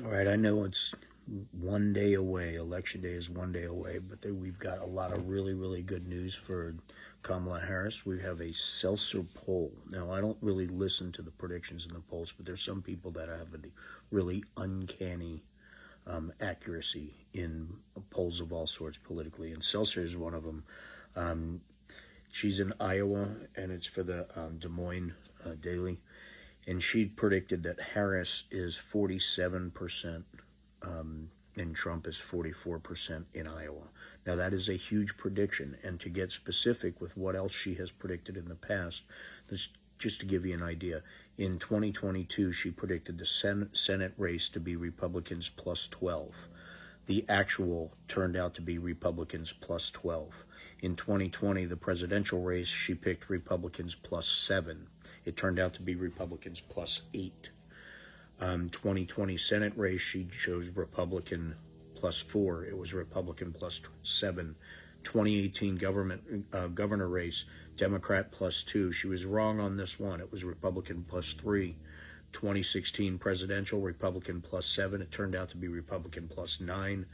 All right, I know it's one day away. Election day is one day away, but we've got a lot of really, really good news for Kamala Harris. We have a Seltzer poll. Now, I don't really listen to the predictions in the polls, but there's some people that have a really uncanny accuracy in polls of all sorts politically, and Seltzer is one of them. Um, she's in Iowa, and it's for the Des Moines Daily, and she predicted that Harris is 47%, and Trump is 44% in Iowa. Now, that is a huge prediction, and to get specific with what else she has predicted in the past, this, just to give you an idea, in 2022, she predicted the Senate race to be Republicans plus 12. The actual turned out to be Republicans plus 12. In 2020, the presidential race, she picked Republicans plus 7. It turned out to be Republicans plus 8. 2020 Senate race, she chose Republican plus 4. It was Republican plus 7. 2018 governor race, Democrat plus 2. She was wrong on this one. It was Republican plus 3. 2016 presidential, Republican plus 7. It turned out to be Republican plus 9.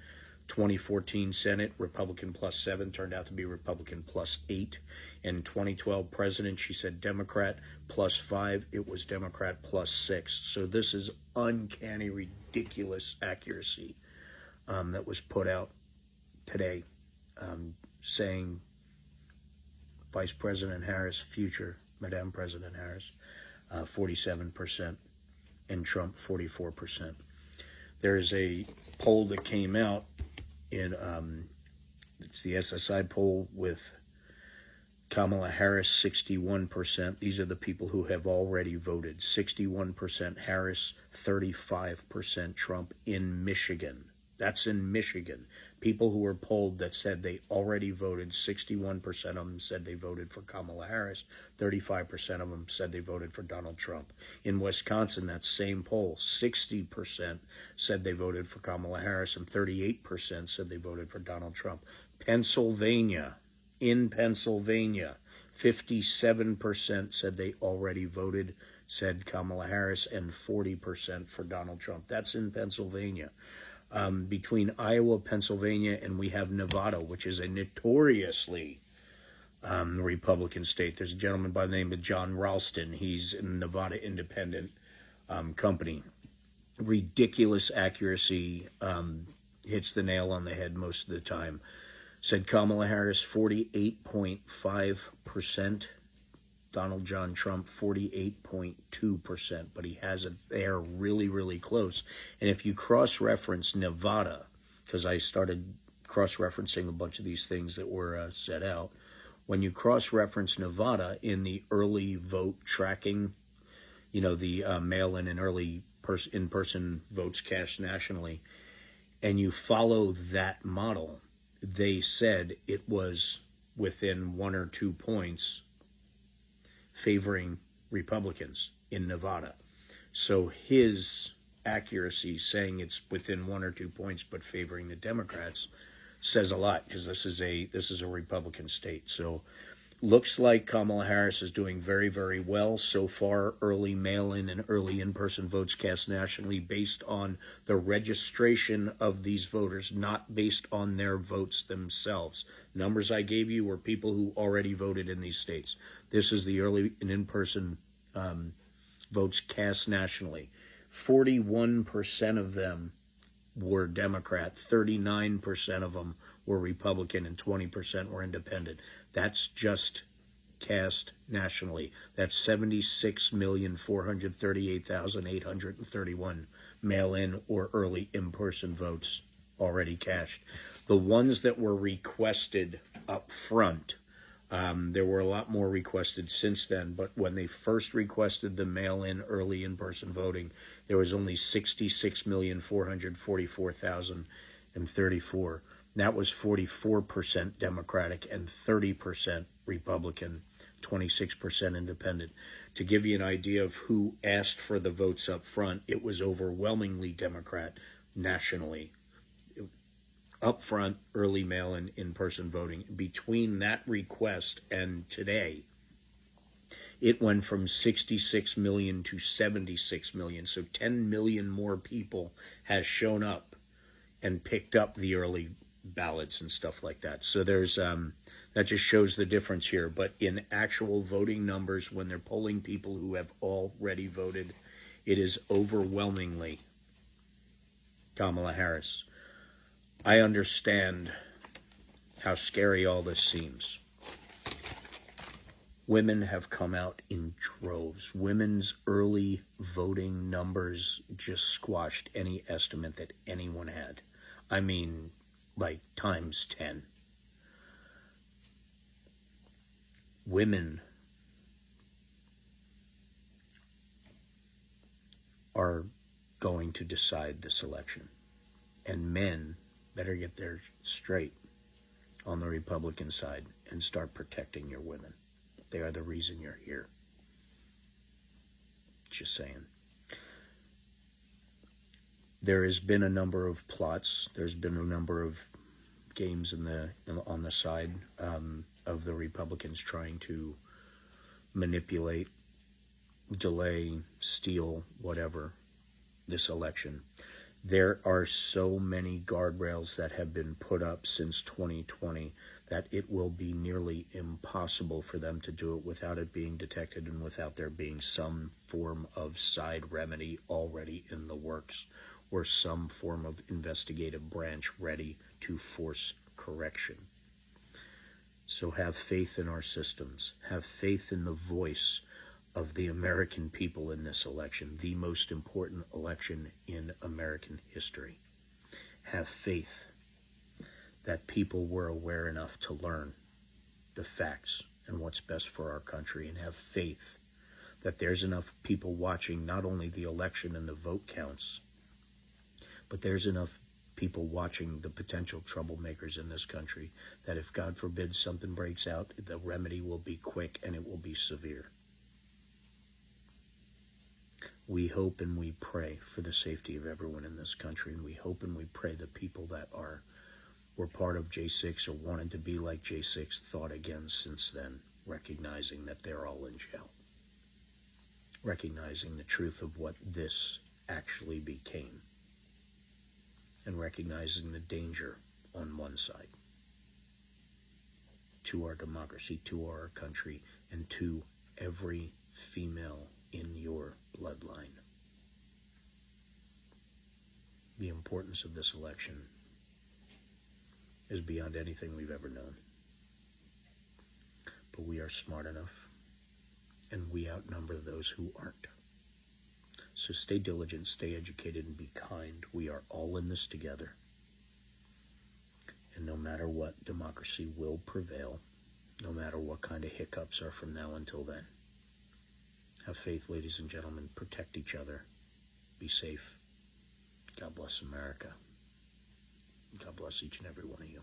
2014 Senate, Republican plus 7, turned out to be Republican plus 8. And 2012 president, she said Democrat plus 5. It was Democrat plus 6. So this is uncanny, ridiculous accuracy that was put out today, saying Vice President Harris, future Madame President Harris, 47%, and Trump 44%. There's a poll that came out in it's the SSI poll with Kamala Harris 61%. These are the people who have already voted. 61% Harris, 35% Trump in Michigan. That's in Michigan. People who were polled that said they already voted, 61% of them said they voted for Kamala Harris, 35% of them said they voted for Donald Trump. In Wisconsin, that same poll, 60% said they voted for Kamala Harris and 38% said they voted for Donald Trump. Pennsylvania, 57% said they already voted, said Kamala Harris, and 40% for Donald Trump. That's in Pennsylvania. Between Iowa, Pennsylvania, and we have Nevada, which is a notoriously Republican state. There's a gentleman by the name of John Ralston. He's in Nevada Independent Company. Ridiculous accuracy, hits the nail on the head most of the time. Said Kamala Harris, 48.5%. Donald John Trump, 48.2%, but he has it there really, really close. And if you cross-reference Nevada, because I started cross-referencing a bunch of these things that were set out, when you cross-reference Nevada in the early vote tracking, you know, the mail-in and early in-person votes cast nationally, and you follow that model, they said it was within 1 or 2 points favoring Republicans in Nevada. So his accuracy saying it's within 1 or 2 points but favoring the Democrats says a lot, because this is a Republican state. So looks like Kamala Harris is doing very, very well so far. Early mail-in and early in-person votes cast nationally based on the registration of these voters, not based on their votes themselves. Numbers I gave you were people who already voted in these states. This is the early and in-person votes cast nationally. 41% of them were Democrat, 39% of them were Republican, and 20% were independent. That's just cast nationally. That's 76,438,831 mail-in or early in-person votes already cashed. The ones that were requested up front, there were a lot more requested since then, but when they first requested the mail-in early in-person voting, there was only 66,444,034. That was 44% Democratic and 30% Republican, 26% independent. To give you an idea of who asked for the votes up front, it was overwhelmingly Democrat nationally. Up front, early mail-in, in-person voting. Between that request and today, It went from 66 million to 76 million. So 10 million more people has shown up and picked up the early ballots and stuff like that. So there's that just shows the difference here. But in actual voting numbers, when they're polling people who have already voted, it is overwhelmingly Kamala Harris. I understand how scary all this seems. Women have come out in droves. Women's early voting numbers just squashed any estimate that anyone had. I mean, like times 10. Women are going to decide this election. And men better get their straight on the Republican side and start protecting your women. They are the reason you're here. Just saying. There has been a number of plots. There's been a number of games on the side of the Republicans trying to manipulate, delay, steal, whatever, this election. There are so many guardrails that have been put up since 2020 that it will be nearly impossible for them to do it without it being detected and without there being some form of side remedy already in the works or some form of investigative branch ready to force correction. So have faith in our systems. Have faith in the voice of the American people in this election, the most important election in American history. Have faith that people were aware enough to learn the facts and what's best for our country, and have faith that there's enough people watching not only the election and the vote counts, but there's enough people watching the potential troublemakers in this country that if, God forbid, something breaks out, the remedy will be quick and it will be severe. We hope and we pray for the safety of everyone in this country, and we hope and we pray the people that were part of J6 or wanted to be like J6 thought again since then, recognizing that they're all in jail, recognizing the truth of what this actually became, and recognizing the danger on one side to our democracy, to our country, and to every female in your bloodline. The importance of this election is beyond anything we've ever known. But we are smart enough, and we outnumber those who aren't. So stay diligent, stay educated, and be kind. We are all in this together. And no matter what, democracy will prevail, no matter what kind of hiccups are from now until then. Have faith, ladies and gentlemen. Protect each other. Be safe. God bless America. God bless each and every one of you.